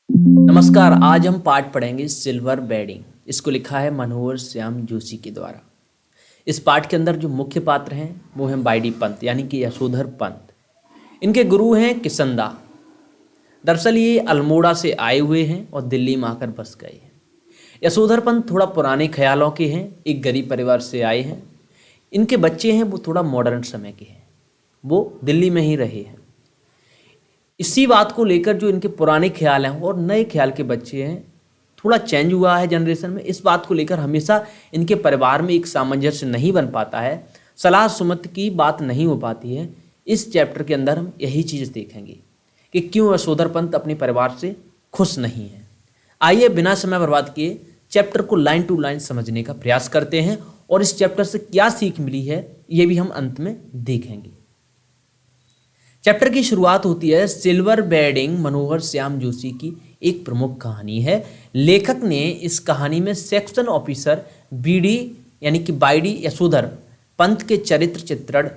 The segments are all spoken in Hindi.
नमस्कार। आज हम पाठ पढ़ेंगे सिल्वर बेडिंग। इसको लिखा है मनोहर श्याम जोशी के द्वारा। इस पाठ के अंदर जो मुख्य पात्र हैं वो हैं बाईडी पंत यानी कि यशोधर पंत। इनके गुरु हैं किसनदा। दरअसल ये अल्मोड़ा से आए हुए हैं और दिल्ली में आकर बस गए हैं। यशोधर पंत थोड़ा पुराने ख्यालों के हैं, एक गरीब परिवार से आए हैं। इनके बच्चे हैं वो थोड़ा मॉडर्न समय के हैं, वो दिल्ली में ही रहे हैं। इसी बात को लेकर जो इनके पुराने ख्याल हैं और नए ख्याल के बच्चे हैं, थोड़ा चेंज हुआ है जनरेशन में। इस बात को लेकर हमेशा इनके परिवार में एक सामंजस्य नहीं बन पाता है, सलाह सुमत की बात नहीं हो पाती है। इस चैप्टर के अंदर हम यही चीज़ देखेंगे कि क्यों यशोधर पंत अपने परिवार से खुश नहीं है। आइए बिना समय बर्बाद किए चैप्टर को लाइन टू लाइन समझने का प्रयास करते हैं और इस चैप्टर से क्या सीख मिली है ये भी हम अंत में देखेंगे। चैप्टर की शुरुआत होती है सिल्वर बेडिंग मनोहर श्याम जोशी की एक प्रमुख कहानी है। लेखक ने इस कहानी में सेक्शन ऑफिसर बीडी यानी कि बाईडी यशोधर पंत के चरित्र चित्रण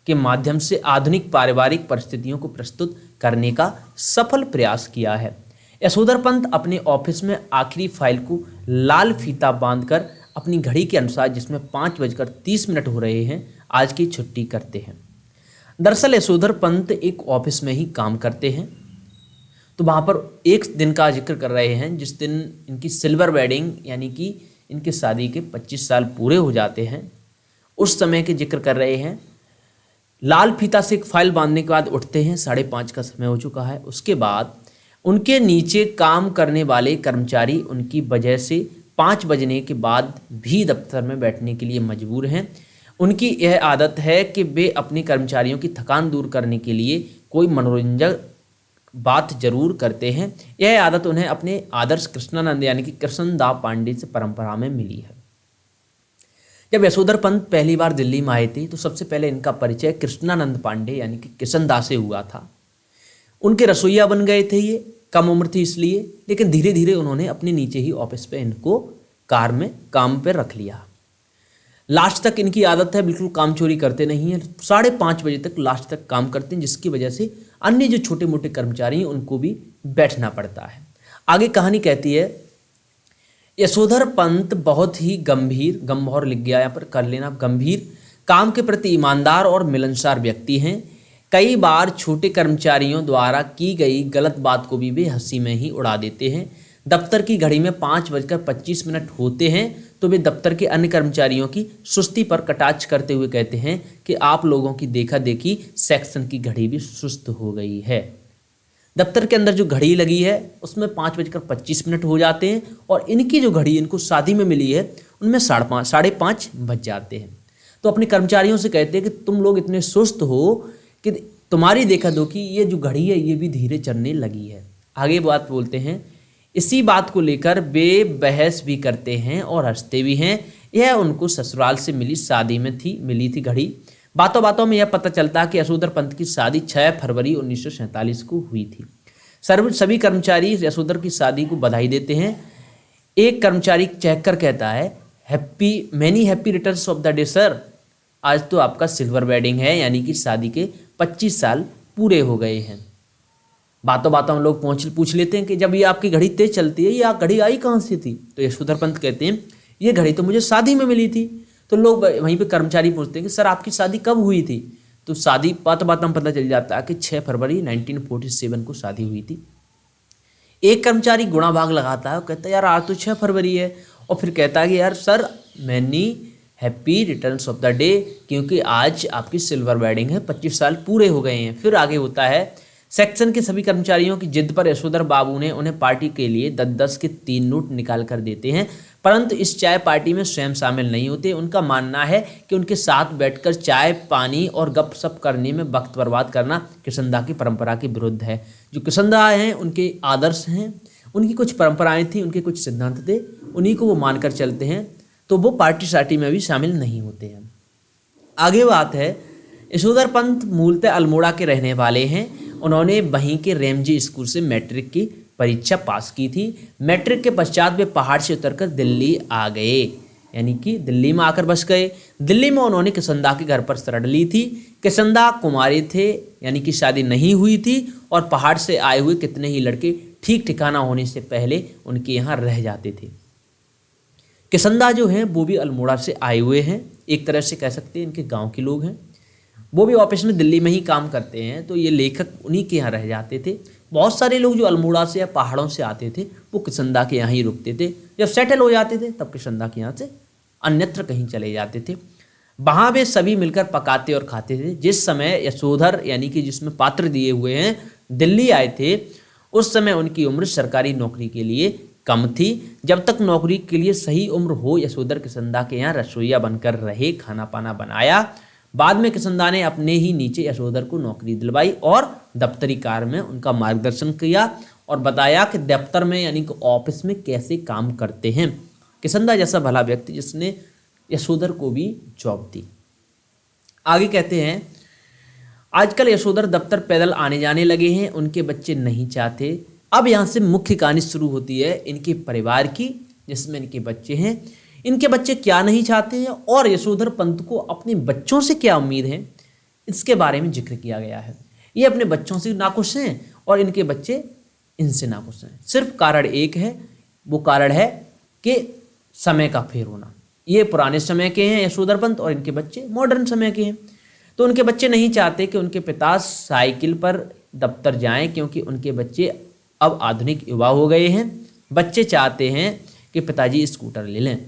के माध्यम से आधुनिक पारिवारिक परिस्थितियों को प्रस्तुत करने का सफल प्रयास किया है। यशोधर पंत अपने ऑफिस में आखिरी फाइल को लाल फीता बांधकर अपनी घड़ी के अनुसार, जिसमें 5:30 हो रहे हैं, आज की छुट्टी करते हैं। दरअसल यशोधर पंत एक ऑफिस में ही काम करते हैं, तो वहाँ पर एक दिन का जिक्र कर रहे हैं जिस दिन इनकी सिल्वर वेडिंग यानी कि इनकी शादी के 25 साल पूरे हो जाते हैं। उस समय के जिक्र कर रहे हैं। लाल फीता से एक फाइल बांधने के बाद उठते हैं, 5:30 का समय हो चुका है। उसके बाद उनके नीचे काम करने वाले कर्मचारी उनकी वजह से 5 बजने के बाद भी दफ्तर में बैठने के लिए मजबूर हैं। उनकी यह आदत है कि वे अपने कर्मचारियों की थकान दूर करने के लिए कोई मनोरंजक बात जरूर करते हैं। यह आदत उन्हें अपने आदर्श कृष्णानंद यानी कि कृष्णदा पांडे से परंपरा में मिली है। जब यशोधर पंत पहली बार दिल्ली में आए थे तो सबसे पहले इनका परिचय कृष्णानंद पांडे यानी कि कृष्णदा से हुआ था। उनके रसोइया बन गए थे, ये कम उम्र थी इसलिए, लेकिन धीरे धीरे उन्होंने अपने नीचे ही ऑफिस पे इनको कार में काम पे रख लिया। लास्ट तक इनकी आदत है, बिल्कुल काम चोरी करते नहीं हैं। 5:30 बजे तक लास्ट तक काम करते हैं, जिसकी वजह से अन्य जो छोटे मोटे कर्मचारी हैं उनको भी बैठना पड़ता है। आगे कहानी कहती है यशोधर पंत बहुत ही गंभीर, गंभौर लिख गया यहाँ पर, कर लेना, गंभीर, काम के प्रति ईमानदार और मिलनसार व्यक्ति हैं। कई बार छोटे कर्मचारियों द्वारा की गई गलत बात को भी वे हंसी में ही उड़ा देते हैं। दफ्तर की घड़ी में 5:25 होते हैं तो वे दफ्तर के अन्य कर्मचारियों की सुस्ती पर कटाक्ष करते हुए कहते हैं कि आप लोगों की देखा देखी सेक्शन की घड़ी भी सुस्त हो गई है। दफ्तर के अंदर जो घड़ी लगी है उसमें 5:25 हो जाते हैं और इनकी जो घड़ी इनको शादी में मिली है उनमें 5:30 बज जाते हैं। तो अपने कर्मचारियों से कहते हैं कि तुम लोग इतने सुस्त हो कि तुम्हारी देखा देखी ये जो घड़ी है ये भी धीरे चलने लगी है। आगे बात बोलते हैं, इसी बात को लेकर वे बहस भी करते हैं और हंसते भी हैं। यह उनको ससुराल से शादी में मिली थी घड़ी। बातों बातों में यह पता चलता है कि यशोधर पंत की शादी 6 फरवरी 1947 को हुई थी। सभी कर्मचारी यशोधर की शादी को बधाई देते हैं। एक कर्मचारी चेक कर कहता है, many happy returns of the day sir. आज तो आपका सिल्वर वेडिंग है, यानी कि शादी के 25 साल पूरे हो गए हैं। बातों बातों हम लोग पूछ लेते हैं कि जब ये आपकी घड़ी तेज चलती है, ये घड़ी आई कहाँ से थी? तो यशोधर पंत कहते हैं ये घड़ी तो मुझे शादी में मिली थी। तो लोग वहीं पे कर्मचारी पूछते हैं कि सर आपकी शादी कब हुई थी? तो शादी बातों में पता चल जाता है कि 6 फरवरी 1947 को शादी हुई थी। एक कर्मचारी गुणा भाग लगाता है और कहता है यार आज तो 6 फरवरी है, और फिर कहता है कि यार sir many happy returns of the day, क्योंकि आज आपकी सिल्वर वेडिंग है, 25 साल पूरे हो गए हैं। फिर आगे होता है, सेक्शन के सभी कर्मचारियों की जिद पर यशोधर बाबू ने उन्हें पार्टी के लिए 10-10 के 3 नोट निकाल कर देते हैं, परंतु इस चाय पार्टी में स्वयं शामिल नहीं होते। उनका मानना है कि उनके साथ बैठकर चाय पानी और गपशप करने में वक्त बर्बाद करना कृष्णदा की परंपरा के विरुद्ध है। जो कृष्णदा हैं उनके आदर्श हैं, उनकी कुछ परंपराएं थी, उनके कुछ सिद्धांत थे, उन्हीं को वो मानकर चलते हैं, तो वो पार्टी सार्टी में भी शामिल नहीं होते हैं। आगे बात है, यशोधर पंत मूलतः अल्मोड़ा के रहने वाले हैं। उन्होंने वहीं के रेमजी स्कूल से मैट्रिक की परीक्षा पास की थी। मैट्रिक के पश्चात वे पहाड़ से उतरकर दिल्ली आ गए, यानी कि दिल्ली में आकर बस गए। दिल्ली में उन्होंने किसनदा के घर पर शरण ली थी। किसनदा कुमारी थे, यानी कि शादी नहीं हुई थी, और पहाड़ से आए हुए कितने ही लड़के ठीक ठिकाना होने से पहले उनके यहाँ रह जाते थे। किसंदा जो हैं वो भी अल्मोड़ा से आए हुए हैं, एक तरह से कह सकते हैं इनके गांव के लोग हैं। वो भी ऑफिस में दिल्ली में ही काम करते हैं, तो ये लेखक उन्हीं के यहाँ रह जाते थे। बहुत सारे लोग जो अल्मोड़ा से या पहाड़ों से आते थे वो किसंदा के यहाँ ही रुकते थे। जब सेटल हो जाते थे तब किसंदा के यहाँ से अन्यत्र कहीं चले जाते थे। वहाँ वे सभी मिलकर पकाते और खाते थे। जिस समय यशोधर यानी कि जिसमें पात्र दिए हुए हैं दिल्ली आए थे, उस समय उनकी उम्र सरकारी नौकरी के लिए कम थी। जब तक नौकरी के लिए सही उम्र हो, यशोधर किसंदा के यहाँ रसोईया बनकर रहे, खाना पाना बनाया। बाद में किसंदा ने अपने ही नीचे यशोधर को नौकरी दिलवाई और दफ्तरी कार्य में उनका मार्गदर्शन किया और बताया कि दफ्तर में यानी कि ऑफिस में कैसे काम करते हैं। किसंदा जैसा भला व्यक्ति जिसने यशोधर को भी जॉब दी। आगे कहते हैं, आजकल यशोधर दफ्तर पैदल आने जाने लगे हैं, उनके बच्चे नहीं चाहते। अब यहाँ से मुख्य कहानी शुरू होती है इनके परिवार की, जिसमें इनके बच्चे हैं। इनके बच्चे क्या नहीं चाहते हैं और यशोधर पंत को अपने बच्चों से क्या उम्मीद है, इसके बारे में जिक्र किया गया है। ये अपने बच्चों से नाखुश हैं और इनके बच्चे इनसे नाखुश हैं। सिर्फ कारण एक है, वो कारण है कि समय का फेर होना। ये पुराने समय के हैं यशोधर पंत और इनके बच्चे मॉडर्न समय के हैं। तो उनके बच्चे नहीं चाहते कि उनके पिता साइकिल पर दफ्तर जाएं, क्योंकि उनके बच्चे अब आधुनिक युवा हो गए हैं। बच्चे चाहते हैं कि पिताजी स्कूटर ले लें,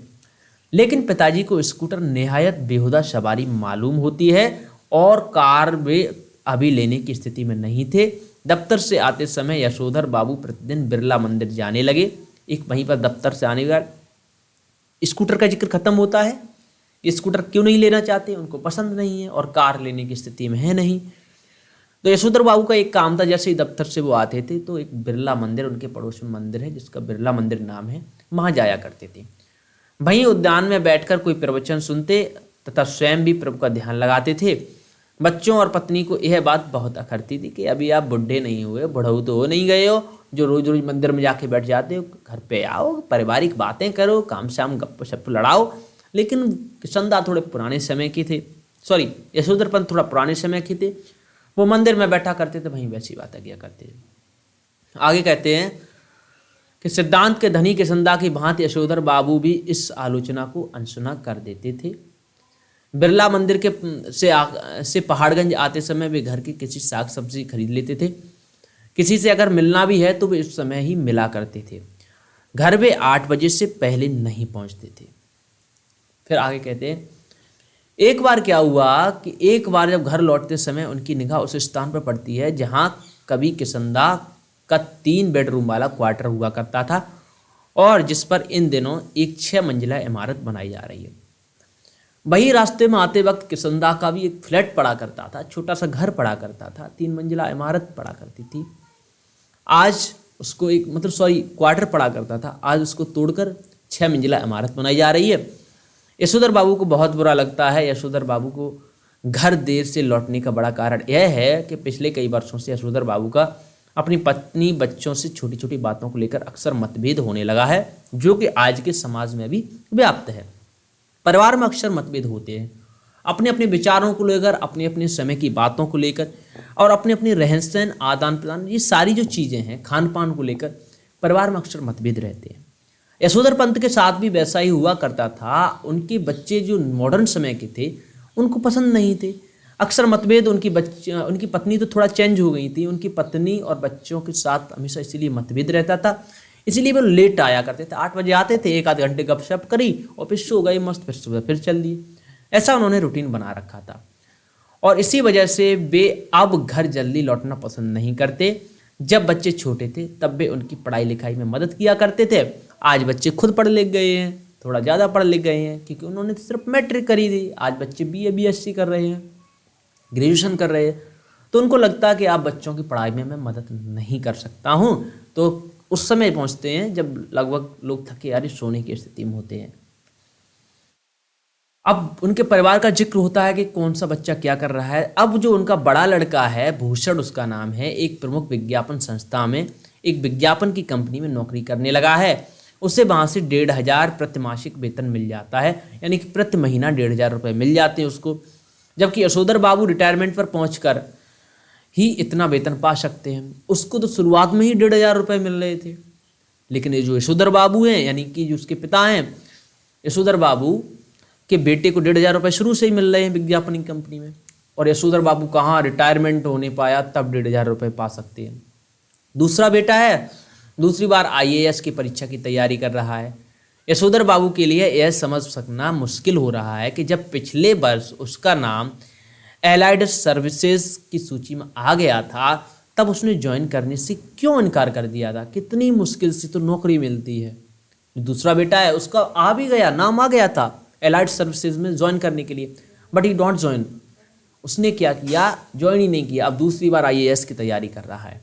लेकिन पिताजी को स्कूटर निहायत बेहुदा सवारी मालूम होती है और कार वे अभी लेने की स्थिति में नहीं थे। दफ्तर से आते समय यशोधर बाबू प्रतिदिन बिरला मंदिर जाने लगे। एक वहीं पर दफ्तर से आने का स्कूटर का जिक्र खत्म होता है। ये स्कूटर क्यों नहीं लेना चाहते, उनको पसंद नहीं है और कार लेने की स्थिति में है नहीं। तो यशोधर बाबू का एक काम था, जैसे ही दफ्तर से वो आते थे तो एक बिरला मंदिर, उनके पड़ोस में मंदिर है जिसका बिरला मंदिर नाम है, वहाँ जाया करते थे। वहीं उद्यान में बैठकर कोई प्रवचन सुनते तथा स्वयं भी प्रभु का ध्यान लगाते थे। बच्चों और पत्नी को यह बात बहुत अखरती थी कि अभी आप बुढ़े नहीं हुए, बुढ़ऊ तो हो नहीं गए हो, जो रोज रोज मंदिर में जाके बैठ जाते हो। घर पे आओ, पारिवारिक बातें करो, काम शाम गप्प शप्प लड़ाओ। लेकिन किसंदा थोड़े पुराने समय के थे, यशोधर पंत थोड़ा पुराने समय के थे। वो मंदिर में बैठा करते थे, वहीं वैसी बातें किया करते थे। आगे कहते हैं कि सिद्धांत के धनी किसंदा की भांति यशोधर बाबू भी इस आलोचना को अनसुना कर देते थे। बिरला मंदिर के से पहाड़गंज आते समय वे घर की किसी साग सब्जी खरीद लेते थे। किसी से अगर मिलना भी है तो वे उस समय ही मिला करते थे। घर वे 8 बजे से पहले नहीं पहुंचते थे। फिर आगे कहते हैं, एक बार क्या हुआ कि एक बार जब घर लौटते समय उनकी निगाह उस स्थान पर पड़ती है जहां कभी किसंदा का 3 बेडरूम वाला क्वार्टर हुआ करता था और जिस पर इन दिनों एक 6 मंजिला इमारत बनाई जा रही है। वही रास्ते में आते वक्त किसंदा का भी एक फ्लैट पड़ा करता था, छोटा सा घर पड़ा करता था, 3 मंजिला इमारत पड़ा करती थी। आज उसको क्वार्टर पड़ा करता था, आज उसको तोड़कर 6 मंजिला इमारत बनाई जा रही है। यशोधर बाबू को बहुत बुरा लगता है। यशोधर बाबू को घर देर से लौटने का बड़ा कारण यह है कि पिछले कई वर्षों से यशोधर बाबू का अपनी पत्नी बच्चों से छोटी छोटी बातों को लेकर अक्सर मतभेद होने लगा है, जो कि आज के समाज में भी व्याप्त है। परिवार में अक्सर मतभेद होते हैं, अपने अपने विचारों को लेकर, अपने अपने समय की बातों को लेकर और अपने अपने रहन सहन, आदान प्रदान, ये सारी जो चीज़ें हैं, खान पान को लेकर परिवार में अक्सर मतभेद रहते हैं। यशोधर पंत के साथ भी वैसा ही हुआ करता था। उनके बच्चे जो मॉडर्न समय के थे उनको पसंद नहीं थे। अक्सर मतभेद, उनकी पत्नी तो थोड़ा चेंज हो गई थी, उनकी पत्नी और बच्चों के साथ हमेशा इसीलिए मतभेद रहता था। इसीलिए वो लेट आया करते थे, 8 बजे आते थे, 1 आध घंटे गपशप करी और फिर सो गए मस्त, फिर सुबह फिर चल दिए। ऐसा उन्होंने रूटीन बना रखा था और इसी वजह से वे अब घर जल्दी लौटना पसंद नहीं करते। जब बच्चे छोटे थे तब वे उनकी पढ़ाई लिखाई में मदद किया करते थे। आज बच्चे खुद पढ़ लिख गए हैं, थोड़ा ज़्यादा पढ़ लिख गए हैं, क्योंकि उन्होंने सिर्फ मैट्रिक करी थी। आज बच्चे BA BSc कर रहे हैं, ग्रेजुएशन कर रहे हैं। तो उनको लगता है कि आप बच्चों की पढ़ाई में मैं मदद नहीं कर सकता हूँ। तो उस समय पहुँचते हैं जब लगभग लोग थके यारी सोने की स्थिति में होते हैं। अब उनके परिवार का जिक्र होता है कि कौन सा बच्चा क्या कर रहा है। अब जो उनका बड़ा लड़का है, भूषण उसका नाम है, एक प्रमुख विज्ञापन संस्था में एक विज्ञापन की कंपनी में नौकरी करने लगा है। उसे वहाँ से 1,500 प्रतिमासिक वेतन मिल जाता है, यानी कि प्रति महीना 1,500 रुपये मिल जाते हैं उसको। जबकि यशोधर बाबू रिटायरमेंट पर पहुंचकर ही इतना वेतन पा सकते हैं। उसको तो शुरुआत में ही 1,500 रुपये मिल रहे थे, लेकिन ये जो यशोधर बाबू हैं, यानी कि जो उसके पिता हैं, यशोधर बाबू के बेटे को 1,500 रुपये शुरू से ही मिल रहे हैं विज्ञापन की कंपनी में। और यशोधर बाबू कहाँ रिटायरमेंट होने पाया तब 1,500 रुपये पा सकते हैं। दूसरा बेटा है, दूसरी बार IAS की परीक्षा की तैयारी कर रहा है। यशोधर बाबू के लिए यह समझ सकना मुश्किल हो रहा है कि जब पिछले वर्ष उसका नाम एलाइड सर्विसेज की सूची में आ गया था, तब उसने ज्वाइन करने से क्यों इनकार कर दिया था। कितनी मुश्किल से तो नौकरी मिलती है। दूसरा बेटा है, उसका आ भी गया, नाम आ गया था एलाइड सर्विसेज में ज्वाइन करने के लिए, बट ही डोंट ज्वाइन। उसने क्या किया, ज्वाइन ही नहीं किया। अब दूसरी बार IAS की तैयारी कर रहा है।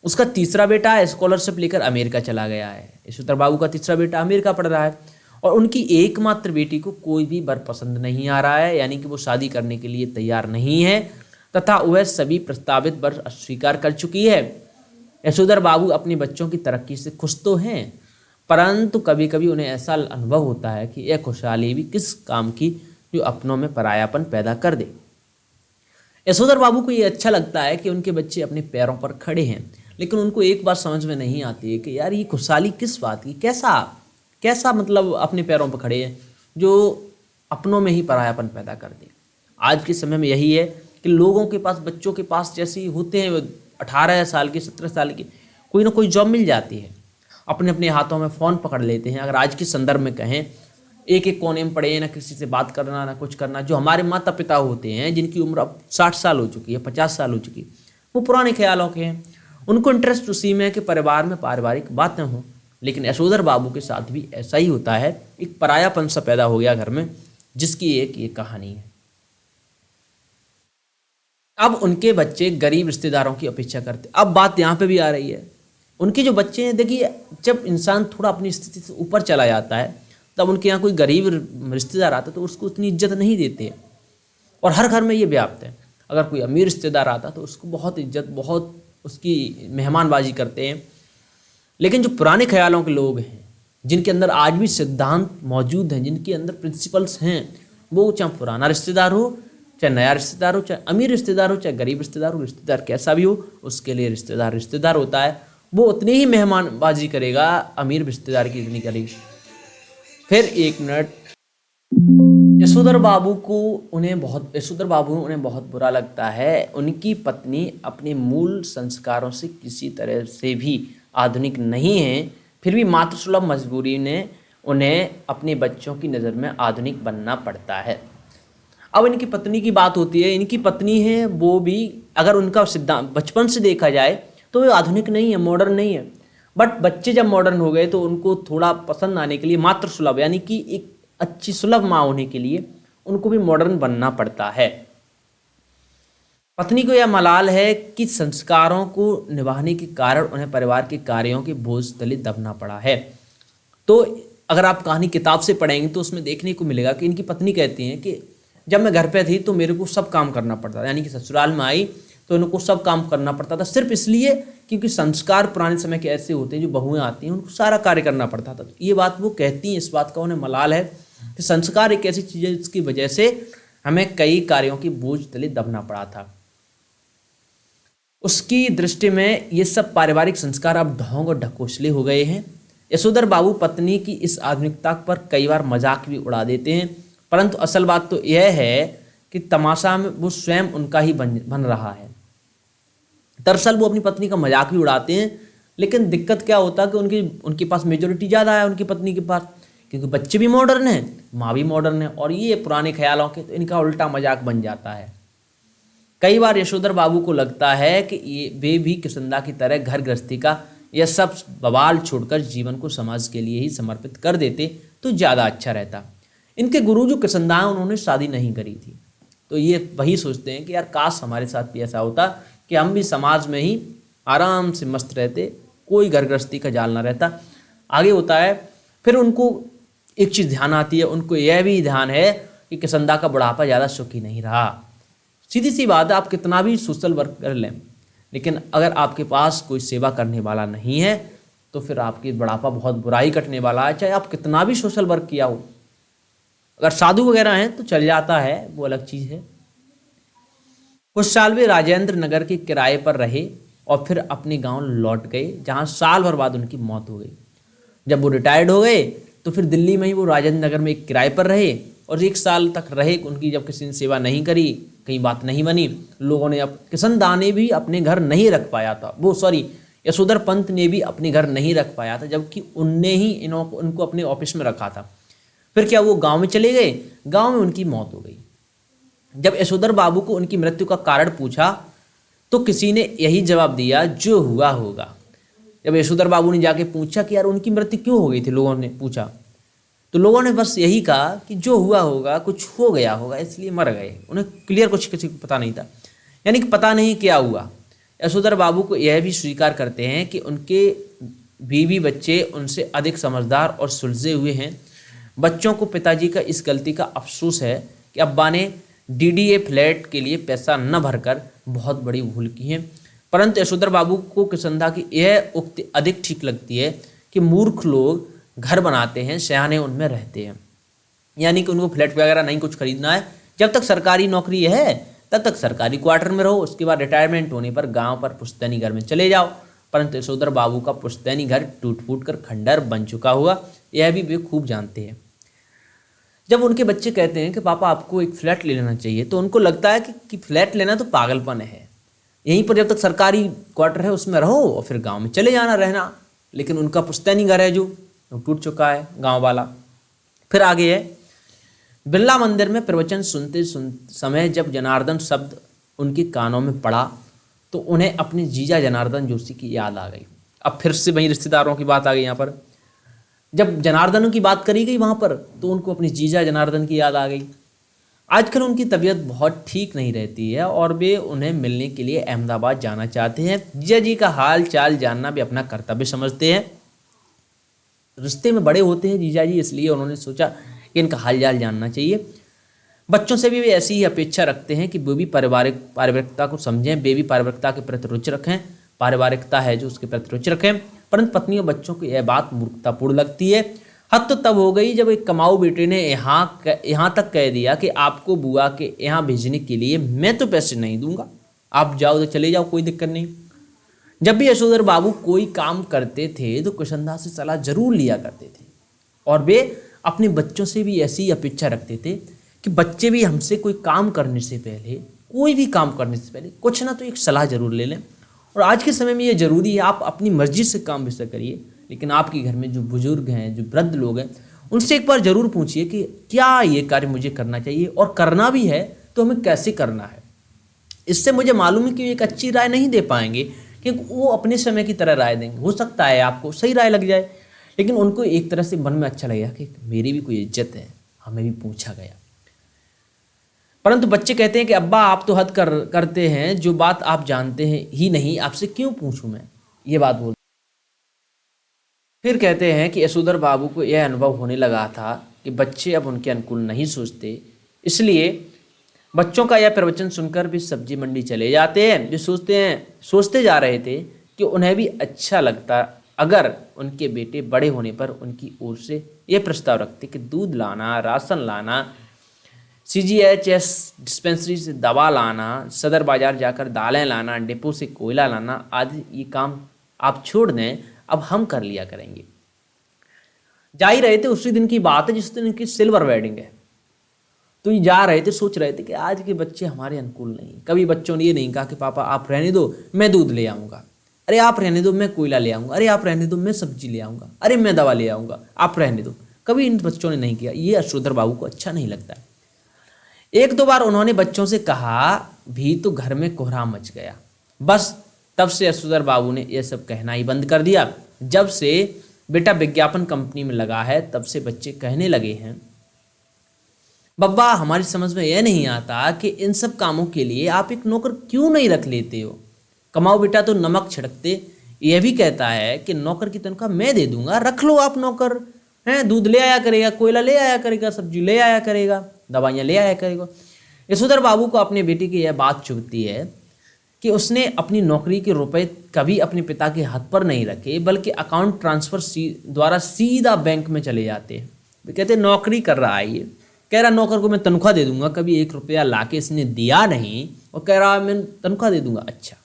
उसका तीसरा बेटा है, स्कॉलरशिप लेकर अमेरिका चला गया है। यशोधर बाबू का तीसरा बेटा अमेरिका पढ़ रहा है और उनकी एकमात्र बेटी को कोई भी वर पसंद नहीं आ रहा है, यानी कि वो शादी करने के लिए तैयार नहीं है तथा वह सभी प्रस्तावित वर अस्वीकार कर चुकी है। यशोधर बाबू अपने बच्चों की तरक्की से खुश तो हैं, परंतु कभी कभी उन्हें ऐसा अनुभव होता है कि यह खुशहाली भी किस काम की जो अपनों में परायापन पैदा कर दे। यशोधर बाबू को ये अच्छा लगता है कि उनके बच्चे अपने पैरों पर खड़े हैं, लेकिन उनको एक बात समझ में नहीं आती है कि यार ये खुशहाली किस बात की, कैसा मतलब अपने पैरों पर खड़े हैं जो अपनों में ही परायापन पैदा कर दे। आज के समय में यही है कि लोगों के पास, बच्चों के पास जैसे होते हैं 18 साल के 17 साल के, कोई ना कोई जॉब मिल जाती है, अपने अपने हाथों में फ़ोन पकड़ लेते हैं। अगर आज के संदर्भ में कहें, एक एक कोने में पड़े हैं, ना किसी से बात करना ना कुछ करना। जो हमारे माता पिता होते हैं जिनकी उम्र अब 60 साल हो चुकी है, 50 साल हो चुकी है, वो पुराने ख्यालों के हैं। उनको इंटरेस्ट उसी में है कि परिवार में पारिवारिक बातें हों। लेकिन यशोधर बाबू के साथ भी ऐसा ही होता है, एक परायापन सा पैदा हो गया घर में, जिसकी एक ये कहानी है। अब उनके बच्चे गरीब रिश्तेदारों की अपेक्षा करते। अब बात यहाँ पे भी आ रही है, उनके जो बच्चे हैं, देखिए जब इंसान थोड़ा अपनी स्थिति से ऊपर चला जाता है, तब उनके यहाँ कोई गरीब रिश्तेदार आता है तो उसको उतनी इज्जत नहीं देते। और हर घर में ये व्याप्त है, अगर कोई अमीर रिश्तेदार आता तो उसको बहुत इज्जत, बहुत उसकी मेहमानबाजी करते हैं। लेकिन जो पुराने ख्यालों के लोग हैं, जिनके अंदर आज भी सिद्धांत मौजूद हैं, जिनके अंदर प्रिंसिपल्स हैं, वो चाहे पुराना रिश्तेदार हो, चाहे नया रिश्तेदार हो, चाहे अमीर रिश्तेदार हो, चाहे गरीब रिश्तेदार हो, रिश्तेदार कैसा भी हो, उसके लिए रिश्तेदार रिश्तेदार होता है। वो उतनी ही मेहमानबाजी करेगा, अमीर रिश्तेदार की इतनी करेगी। फिर एक मिनट, यशोधर बाबू उन्हें बहुत बुरा लगता है। उनकी पत्नी अपने मूल संस्कारों से किसी तरह से भी आधुनिक नहीं है, फिर भी मातृसुलभ मजबूरी ने उन्हें अपने बच्चों की नज़र में आधुनिक बनना पड़ता है। अब इनकी पत्नी की बात होती है। इनकी पत्नी है, वो भी अगर उनका सिद्धांत बचपन से देखा जाए तो वो आधुनिक नहीं है, मॉडर्न नहीं है। बट बच्चे जब मॉडर्न हो गए तो उनको थोड़ा पसंद आने के लिए मातृसुलभ, यानी कि एक अच्छी सुलभ माँ होने के लिए उनको भी मॉडर्न बनना पड़ता है। पत्नी को यह मलाल है कि संस्कारों को निभाने के कारण उन्हें परिवार के कार्यों के बोझ तले दबना पड़ा है। तो अगर आप कहानी किताब से पढ़ेंगे तो उसमें देखने को मिलेगा कि इनकी पत्नी कहती हैं कि जब मैं घर पे थी तो मेरे को सब काम करना पड़ता था, यानी कि ससुराल में आई तो इनको सब काम करना पड़ता था, सिर्फ इसलिए क्योंकि संस्कार पुराने समय के ऐसे होते हैं, जो बहुएं आती हैं उनको सारा कार्य करना पड़ता था। तो ये बात वो कहती हैं, इस बात का उन्हें मलाल है कि संस्कार एक ऐसी चीज़ है जिसकी वजह से हमें कई कार्यों की बोझ तले दबना पड़ा था। उसकी दृष्टि में ये सब पारिवारिक संस्कार अब ढोंग और ढकोसले हो गए हैं। यशोधर बाबू पत्नी की इस आधुनिकता पर कई बार मजाक भी उड़ा देते हैं, परंतु असल बात तो यह है कि तमाशा में वो स्वयं उनका ही बन रहा है। दरअसल वो अपनी पत्नी का मजाक भी उड़ाते हैं, लेकिन दिक्कत क्या होता है कि उनके पास मेजोरिटी ज़्यादा है उनकी पत्नी के पास, क्योंकि बच्चे भी मॉडर्न हैं, माँ भी मॉडर्न है, और ये पुराने ख्यालों के, तो इनका उल्टा मजाक बन जाता है। कई बार यशोधर बाबू को लगता है कि ये वे भी किशनदा की तरह घर गृहस्थी का यह सब बवाल छोड़कर जीवन को समाज के लिए ही समर्पित कर देते तो ज़्यादा अच्छा रहता। इनके गुरु जो किशनदा हैं, उन्होंने शादी नहीं करी थी, तो ये वही सोचते हैं कि यार काश हमारे साथ भी ऐसा होता कि हम भी समाज में ही आराम से मस्त रहते, कोई घर गृहस्थी का जाल ना रहता। आगे होता है, फिर उनको एक चीज़ ध्यान आती है, उनको यह भी ध्यान है कि किशनदा का बुढ़ापा ज़्यादा सुखी नहीं रहा। सीधी सी बात है, आप कितना भी सोशल वर्क कर लें, लेकिन अगर आपके पास कोई सेवा करने वाला नहीं है तो फिर आपकी बुढ़ापा बहुत बुराई कटने वाला है, चाहे आप कितना भी सोशल वर्क किया हो। अगर साधु वगैरह हैं तो चल जाता है, वो अलग चीज़ है। कुछ साल वे राजेंद्र नगर के किराए पर रहे और फिर अपने गांव लौट गए, जहां साल भर बाद उनकी मौत हो गई। जब वो रिटायर्ड हो गए तो फिर दिल्ली में ही वो राजेंद्र नगर में एक किराए पर रहे और 1 साल तक रहे। उनकी जब किसी ने सेवा नहीं करी, कहीं बात नहीं बनी, लोगों ने अब किशन दास ने भी अपने घर नहीं रख पाया था, वो सॉरी यशोधर पंत ने भी अपने घर नहीं रख पाया था, जबकि उनने ही उनको अपने ऑफिस में रखा था। फिर क्या वो गांव में चले गए, गांव में उनकी मौत हो गई। जब यशोधर बाबू को उनकी मृत्यु का कारण पूछा तो किसी ने यही जवाब दिया, जो हुआ होगा। जब यशोधर बाबू ने जाके पूछा कि यार उनकी मृत्यु क्यों हो गई थी, लोगों ने पूछा, तो लोगों ने बस यही कहा कि जो हुआ होगा, कुछ हो गया होगा इसलिए मर गए। उन्हें क्लियर कुछ किसी को पता नहीं था, यानी कि पता नहीं क्या हुआ। यशोधर बाबू को यह भी स्वीकार करते हैं कि उनके बीवी बच्चे उनसे अधिक समझदार और सुलझे हुए हैं। बच्चों को पिताजी का इस गलती का अफसोस है कि अब्बा ने डीडीए फ्लैट के लिए पैसा न भरकर बहुत बड़ी भूल की है। परंतु यशोधर बाबू को किशनदा की यह उक्ति अधिक ठीक लगती है कि मूर्ख लोग घर बनाते हैं, सयाने उनमें रहते हैं। यानी कि उनको फ्लैट वगैरह नहीं कुछ खरीदना है, जब तक सरकारी नौकरी है तब तक सरकारी क्वार्टर में रहो, उसके बाद रिटायरमेंट होने पर गांव पर पुश्तैनी घर में चले जाओ। परंतु यशोधर बाबू का पुश्तैनी घर टूट फूट कर खंडर बन चुका हुआ, यह भी वे खूब जानते हैं। जब उनके बच्चे कहते हैं कि पापा आपको एक फ्लैट ले लेना चाहिए, तो उनको लगता है कि फ्लैट लेना तो पागलपन है, यहीं पर जब तक सरकारी क्वार्टर है उसमें रहो और फिर गांव में चले जाना रहना। लेकिन उनका पुश्तैनी घर है जो टूट चुका है, गांव वाला। फिर आगे है, बिरला मंदिर में प्रवचन सुनते समय जब जनार्दन शब्द उनके कानों में पड़ा तो उन्हें अपने जीजा जनार्दन जोशी की याद आ गई। अब फिर से वही रिश्तेदारों की बात आ गई। यहाँ पर जब जनार्दन की बात करी गई वहाँ पर, तो उनको अपने जीजा जनार्दन की याद आ गई। आजकल उनकी तबीयत बहुत ठीक नहीं रहती है और वे उन्हें मिलने के लिए अहमदाबाद जाना चाहते हैं। जीजा जी का हाल चाल जानना भी अपना कर्तव्य समझते हैं। रिश्ते में बड़े होते हैं जीजा जी, इसलिए उन्होंने सोचा कि इनका हाल चाल जानना चाहिए। बच्चों से भी वे ऐसी ही अपेक्षा रखते हैं कि वे भी पारिवारिकता को समझें, वे भी पारिवारिकता के प्रति रुचि रखें, पारिवारिकता है जो उसके प्रति रुचि रखें। परंतु पत्नी और बच्चों को यह बात मूर्खतापूर्ण लगती है। हद तो तब हो गई जब एक कमाऊ बेटे ने यहाँ तक कह दिया कि आपको बुआ के यहाँ भेजने के लिए मैं तो पैसे नहीं दूंगा, आप जाओ तो चले जाओ, कोई दिक्कत नहीं। जब भी यशोधर बाबू कोई काम करते थे तो किशनदा से सलाह जरूर लिया करते थे और वे अपने बच्चों से भी ऐसी अपेक्षा रखते थे कि बच्चे भी हमसे कोई काम करने से पहले, कोई भी काम करने से पहले कुछ ना तो एक सलाह जरूर ले लें। और आज के समय में ये जरूरी है, आप अपनी मर्जी से काम वैसे करिए, लेकिन आपके घर में जो बुजुर्ग हैं, जो वृद्ध लोग हैं, उनसे एक बार जरूर पूछिए कि क्या ये कार्य मुझे करना चाहिए और करना भी है तो हमें कैसे करना है। इससे मुझे मालूम है कि एक अच्छी राय नहीं दे पाएंगे, क्योंकि वो अपने समय की तरह राय देंगे। हो सकता है आपको सही राय लग जाए, लेकिन उनको एक तरह से मन में अच्छा लगेगा कि मेरी भी कोई इज्जत है, हमें भी पूछा गया। परंतु बच्चे कहते हैं कि अब्बा आप तो हद करते हैं, जो बात आप जानते हैं ही नहीं आपसे क्यों पूछूं मैं, ये बात बोल। फिर कहते हैं कि यशोधर बाबू को यह अनुभव होने लगा था कि बच्चे अब उनके अनुकूल नहीं सोचते, इसलिए बच्चों का यह प्रवचन सुनकर भी सब्जी मंडी चले जाते हैं। जो सोचते जा रहे थे कि उन्हें भी अच्छा लगता अगर उनके बेटे बड़े होने पर उनकी ओर से यह प्रस्ताव रखते कि दूध लाना, राशन लाना, CGHS डिस्पेंसरी से दवा लाना, सदर बाजार जाकर दालें लाना, डिपो से कोयला लाना आदि ये काम आप छोड़ दें, अब हम कर लिया करेंगे। जा ही रहे थे, उसी दिन की बात है जिस दिन इनकी सिल्वर वेडिंग है। तो ये जा रहे थे, सोच रहे थे कि आज के बच्चे हमारे अनुकूल नहीं। कभी बच्चों ने ये नहीं कहा कि पापा आप रहने दो, मैं दूध ले आऊँगा, अरे आप रहने दो मैं कोयला ले आऊँगा, अरे आप रहने दो मैं सब्जी ले आऊँगा, अरे मैं दवा ले आऊँगा, आप रहने दो। कभी इन बच्चों ने नहीं किया। ये यशोधर बाबू को अच्छा नहीं लगता। एक दो बार उन्होंने बच्चों से कहा भी तो घर में कोहराम मच गया। बस तब से यशोधर बाबू ने यह सब कहना ही बंद कर दिया। जब से बेटा विज्ञापन कंपनी में लगा है तब से बच्चे कहने लगे हैं, बब्बा हमारी समझ में यह नहीं आता कि इन सब कामों के लिए आप एक नौकर क्यों नहीं रख लेते हो। कमाओ बेटा तो नमक छिड़कते यह भी कहता है कि नौकर की तनख्वाह मैं दे दूंगा, रख लो आप नौकर, हैं दूध ले आया करेगा, कोयला ले आया करेगा, सब्जी ले आया करेगा, दवाइयाँ ले आया करेगा। यशोधर बाबू को अपने बेटे की यह बात चुभती है कि उसने अपनी नौकरी के रुपए कभी अपने पिता के हाथ पर नहीं रखे, बल्कि अकाउंट ट्रांसफर द्वारा सीधा बैंक में चले जाते हैं। वे कहते नौकरी कर रहा है ये, कह रहा नौकर को मैं तनख्वाह दे दूंगा, कभी 1 रुपया लाके इसने दिया नहीं और कह रहा मैं तनख्वाह दे दूंगा। अच्छा,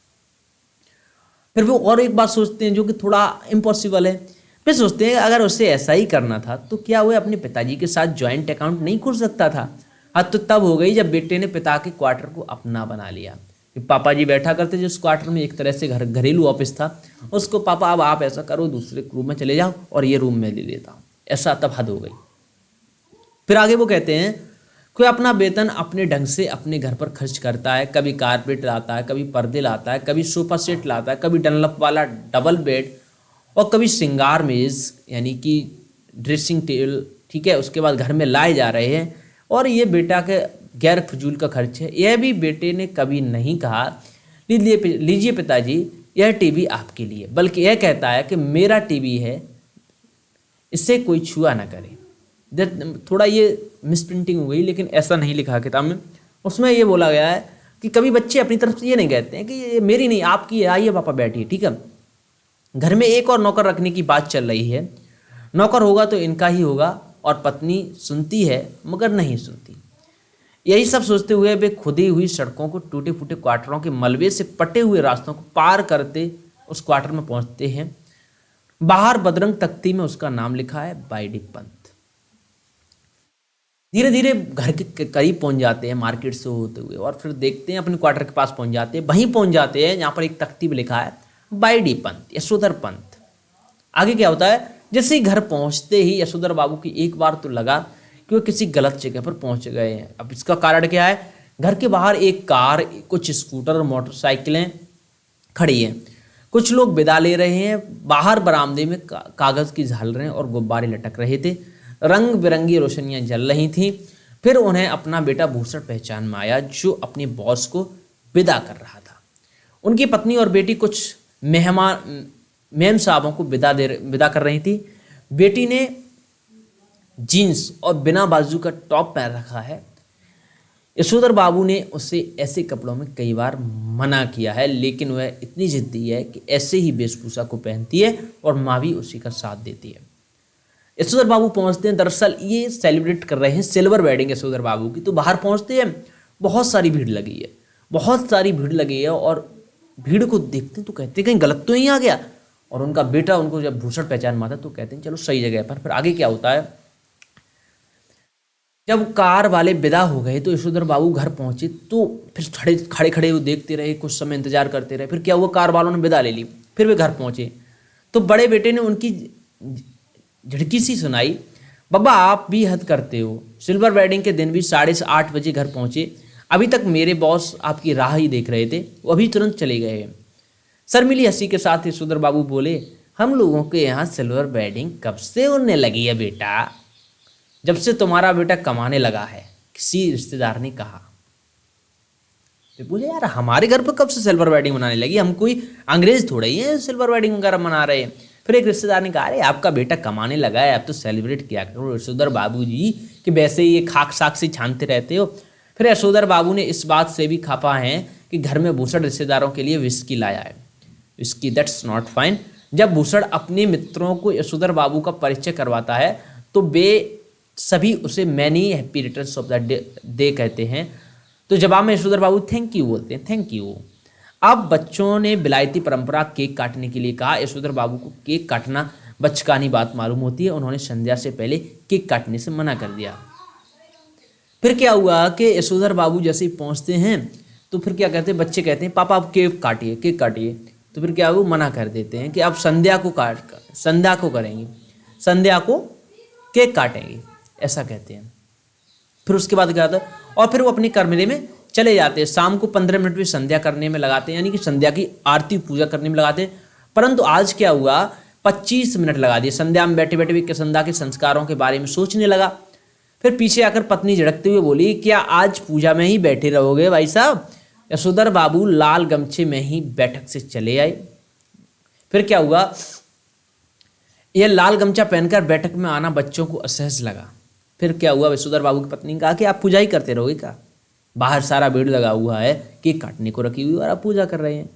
फिर वो और एक बात सोचते हैं जो कि थोड़ा इम्पॉसिबल है। फिर सोचते हैं अगर उसे ऐसा ही करना था तो क्या वो अपने पिताजी के साथ ज्वाइंट अकाउंट नहीं खोल सकता था। हद तो तब हो गई जब बेटे ने पिता के क्वार्टर को अपना बना लिया। पापा जी बैठा करते जिस क्वार्टर में, एक तरह से घरेलू ऑफिस था, उसको पापा अब आप ऐसा करो दूसरे रूम में चले जाओ और ये रूम में ले लेता हूँ, ऐसा तब हद हो गई। फिर आगे वो कहते हैं कोई अपना वेतन अपने ढंग से अपने घर पर खर्च करता है, कभी कारपेट लाता है, कभी पर्दे लाता है, कभी सोफा सेट लाता है, कभी डनलप वाला डबल बेड और कभी श्रृंगार मेज यानी कि ड्रेसिंग टेबल, ठीक है, उसके बाद घर में लाए जा रहे हैं और ये बेटा के गैर फजूल का खर्च है। यह भी बेटे ने कभी नहीं कहा लीजिए पिताजी यह टीवी आपके लिए, बल्कि यह कहता है कि मेरा टीवी है, इससे कोई छुआ ना करे। थोड़ा ये मिसप्रिंटिंग हो गई, लेकिन ऐसा नहीं लिखा किताब में। उसमें ये बोला गया है कि कभी बच्चे अपनी तरफ से ये नहीं कहते हैं कि ये मेरी नहीं आपकी है, आइए पापा बैठिए, ठीक है। घर में एक और नौकर रखने की बात चल रही है, नौकर होगा तो इनका ही होगा और पत्नी सुनती है मगर नहीं सुनती। यही सब सोचते हुए वे खुदी हुई सड़कों को, टूटे फूटे क्वार्टरों के मलबे से पटे हुए रास्तों को पार करते उस क्वार्टर में पहुंचते हैं। बाहर बदरंग तख्ती में उसका नाम लिखा है बाईडी पंत। धीरे धीरे घर के करीब पहुंच जाते हैं मार्केट से होते हुए और फिर देखते हैं अपने क्वार्टर के पास पहुंच जाते हैं। वहीं पहुंच जाते हैं जहाँ पर एक तख्ती में लिखा है बाईडी पंत, यशोधर पंत। आगे क्या होता है, जैसे ही घर पहुंचते ही यशोधर बाबू की एक बार तो लगा कि वो किसी गलत जगह पर पहुंच गए हैं। अब इसका कारण क्या है, घर के बाहर एक कार, कुछ स्कूटर और मोटरसाइकिलें खड़ी हैं। कुछ लोग विदा ले रहे हैं। बाहर बरामदे में कागज़ की झालरें और गुब्बारे लटक रहे थे, रंग बिरंगी रोशनियां जल रही थीं। फिर उन्हें अपना बेटा भूषण पहचान में आया जो अपने बॉस को विदा कर रहा था। उनकी पत्नी और बेटी कुछ मेम साहबों को विदा कर रही थी। बेटी ने जीन्स और बिना बाजू का टॉप पहन रखा है। यशोधर बाबू ने उसे ऐसे कपड़ों में कई बार मना किया है, लेकिन वह इतनी जिद्दी है कि ऐसे ही वेशभूषा को पहनती है और माँ भी उसी का साथ देती है। यशोधर बाबू पहुंचते हैं, दरअसल ये सेलिब्रेट कर रहे हैं सिल्वर वेडिंग यशोधर बाबू की। तो बाहर पहुंचते हैं, बहुत सारी भीड़ लगी है, बहुत सारी भीड़ लगी है और भीड़ को देखते हैं तो कहते हैं कहीं गलत तो नहीं आ गया। और उनका बेटा उनको जब भूषण पहचान माता तो कहते हैं चलो सही जगह पर। फिर आगे क्या होता है, जब कार वाले विदा हो गए तो यशोधर बाबू घर पहुंचे तो फिर खड़े खड़े वो देखते रहे, कुछ समय इंतजार करते रहे। फिर क्या हुआ, कार वालों ने विदा ले ली। फिर वे घर पहुंचे तो बड़े बेटे ने उनकी झिड़की सी सुनाई, बाबा आप भी हद करते हो, सिल्वर वेडिंग के दिन भी 8:30 बजे घर पहुंचे, अभी तक मेरे बॉस आपकी राह ही देख रहे थे, वो अभी तुरंत चले गए हैं। शर्मिली हंसी के साथ यशोधर बाबू बोले, हम लोगों के यहाँ सिल्वर वेडिंग कब से होने लगी है बेटा, जब से तुम्हारा बेटा कमाने लगा है, किसी रिश्तेदार ने कहा। तो पूछे यार हमारे घर पर कब से सिल्वर वेडिंग मनाने लगी, हम कोई अंग्रेज थोड़े ही हैं सिल्वर वेडिंग वगैरह मना रहे हैं। फिर एक रिश्तेदार ने कहा अरे आपका बेटा कमाने लगा है, आप तो सेलिब्रेट किया करो यशोधर बाबू जी, कि वैसे ही ये खाक साक से छानते रहते हो। फिर यशोधर बाबू ने इस बात से भी खफा हैं कि घर में भूषण रिश्तेदारों के लिए विस्की लाया है। Whisky, that's not fine. जब भूषण अपने मित्रों को यशोधर बाबू का परिचय करवाता है तो वे सभी उसे many happy returns of the day कहते हैं। तो जवाब में यशोधर बाबू थैंक यू बोलते हैं, थैंक यू। अब बच्चों ने बिलायती परंपरा केक काटने के लिए कहा। यशोधर बाबू को केक काटना बचकानी बात मालूम होती है, उन्होंने संध्या से पहले केक काटने से मना कर दिया। फिर क्या हुआ कि यशोधर बाबू जैसे ही पहुंचते हैं तो फिर क्या कहते हैं, बच्चे कहते हैं पापा आप केक काटिए, केक काटिए। तो फिर क्या वो मना कर देते हैं कि आप संध्या को करेंगे, संध्या को केक काटेंगे, ऐसा कहते हैं। फिर उसके बाद क्या होता है, और फिर वो अपने कमरे में चले जाते हैं। शाम को 15 मिनट भी संध्या करने में लगाते हैं, यानी कि संध्या की आरती पूजा करने में लगाते हैं। परंतु आज क्या हुआ, 25 मिनट लगा दिए। संध्या में बैठे बैठे भी संध्या के संस्कारों के बारे में सोचने लगा। फिर पीछे आकर पत्नी झड़कते हुए बोली, क्या आज पूजा में ही बैठे रहोगे भाई साहब। यशोधर बाबू लाल गमछे में ही बैठक से चले आए। फिर क्या हुआ, यह लाल गमछा पहनकर बैठक में आना बच्चों को असहज लगा। फिर क्या हुआ, यशोधर बाबू की पत्नी ने कहा कि आप पूजा ही करते रहोगे क्या, बाहर सारा भीड़ लगा हुआ है, केक काटने को रखी हुई और आप पूजा कर रहे हैं।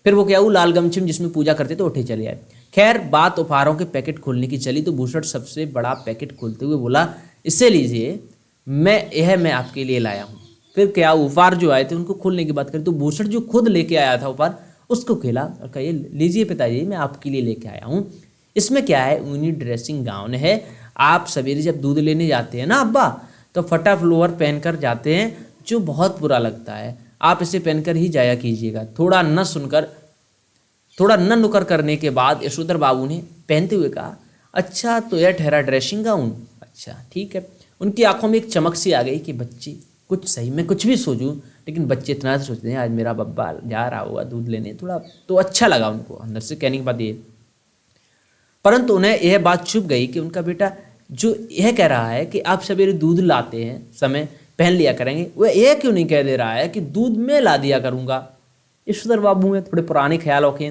फिर वो क्या हुआ, लाल गमछे में जिसमें पूजा करते तो उठे चले आए। खैर बात उपहारों के पैकेट खोलने की चली तो भूषण सबसे बड़ा पैकेट खोलते हुए बोला, इससे लीजिए मैं आपके लिए लाया हूँ। फिर क्या उपहार जो आए थे उनको खोलने की बात करें तो भूषण जो खुद लेके आया था उपहार उसको खेला और कहिए लीजिए पिताजी मैं आपके लिए लेके आया हूँ। इसमें क्या है, ऊनी ड्रेसिंग गाउन है। आप सवेरे जब दूध लेने जाते हैं ना अब्बा, तो फटा फ्लोवर पहनकर जाते हैं जो बहुत बुरा लगता है। आप इसे पहनकर ही जाया कीजिएगा। थोड़ा न नुकर करने के बाद यशोधर बाबू ने पहनते हुए कहा, अच्छा तो यह ठहरा ड्रेसिंग गाउन, अच्छा ठीक है। उनकी आंखों में एक चमक सी आ गई कि बच्चे कुछ सही में कुछ भी सोचूं, लेकिन बच्चे इतना सोचते हैं आज मेरा बब्बा जा रहा होगा दूध लेने, थोड़ा तो अच्छा लगा उनको अंदर से, कहने की बात ये। परंतु उन्हें यह बात चुप गई कि उनका बेटा जो यह कह रहा है कि आप सवेरे दूध लाते हैं समय पहन लिया करेंगे, वह यह क्यों नहीं कह दे रहा है कि दूध में ला दिया करूंगा। यशोधर बाबू में थोड़े पुराने ख्यालों के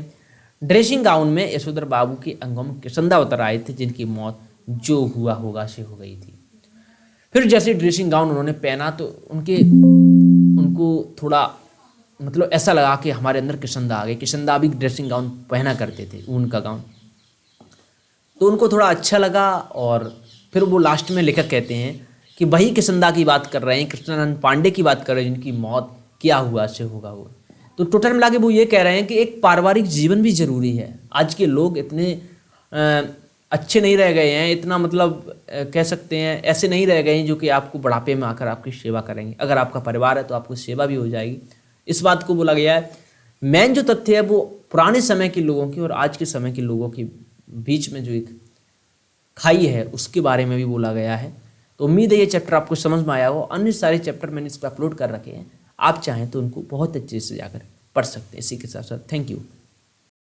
ड्रेसिंग गाउन में यशोधर बाबू के अंगों में किसंदा उतर आए थे, जिनकी मौत जो हुआ होगा से हो गई थी। फिर जैसे ड्रेसिंग गाउन उन्होंने पहना तो उनको थोड़ा मतलब ऐसा लगा कि हमारे अंदर किसंदा आ गए। किसंदा भी ड्रेसिंग गाउन पहना करते थे, ऊन का गाउन, तो उनको थोड़ा अच्छा लगा। और फिर वो लास्ट में लेखक कहते हैं कि वही किसंदा की बात कर रहे हैं, कृष्णानंद पांडे की बात कर रहे हैं, जिनकी मौत क्या हुआ से होगा वो। तो टोटल मिला के वो ये कह रहे हैं कि एक पारिवारिक जीवन भी जरूरी है। आज के लोग इतने अच्छे नहीं रह गए हैं, इतना मतलब कह सकते हैं ऐसे नहीं रह गए हैं जो कि आपको बुढ़ापे में आकर आपकी सेवा करेंगे। अगर आपका परिवार है तो आपको सेवा भी हो जाएगी, इस बात को बोला गया है। मेन जो तथ्य है वो पुराने समय के लोगों की और आज के समय के लोगों के बीच में जो एक खाई है उसके बारे में भी बोला गया है। तो उम्मीद है ये चैप्टर आपको समझ में आया हो। अन्य सारे चैप्टर मैंने इस पर अपलोड कर रखे हैं, आप चाहें तो उनको बहुत अच्छे से जाकर पढ़ सकते हैं। इसी के साथ साथ थैंक यू।